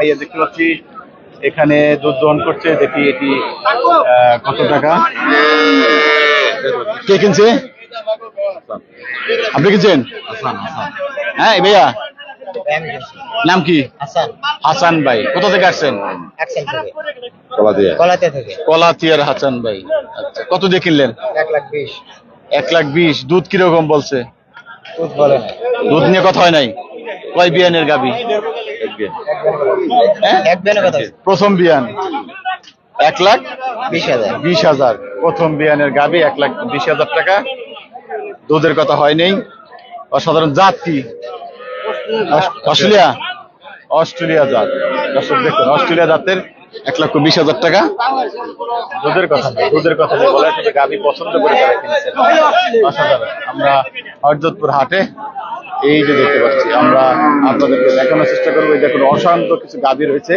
এই দেখতে পাচ্ছি এখানে দুধ দহন করছে, দেখি এটি কত টাকা। কে কিনছে? আপনি কিনছেন? হ্যাঁ ভাইয়া, নাম কি? হাসান ভাই। কোথা থেকে আসছেন? কলাতিয়ার হাসান ভাই। আচ্ছা, কত দিয়ে কিনলেন? 1,20,000। 1,20,000। দুধ কিরকম বলছে? দুধ বলে না। দুধ নিয়ে কথা হয় নাই? কয় বিয়ানের গাবি? এক বেনে কথা হইছে। প্রথম বিয়ান। 1,20,000 প্রথম বিয়ানের গাবি, 1,20,000 টাকা। দুধের কথা হয় নাই। অসাধারণ। জাত কি? অস্ট্রেলিয়া জাত। দর্শক দেখুন, অস্ট্রেলিয়া জাতের 1,20,000 টাকা। দুধের কথা নেই, বলা হচ্ছে গাবি পছন্দ করে তারা কিনছে। অসাধারণ। আমরা হরজতপুর হাটে এই যে দেখতে পাচ্ছি, আমরা আপনাদেরকে দেখানোর চেষ্টা করবো। এই দেখুন, অশান্ত কিছু গাবি রয়েছে।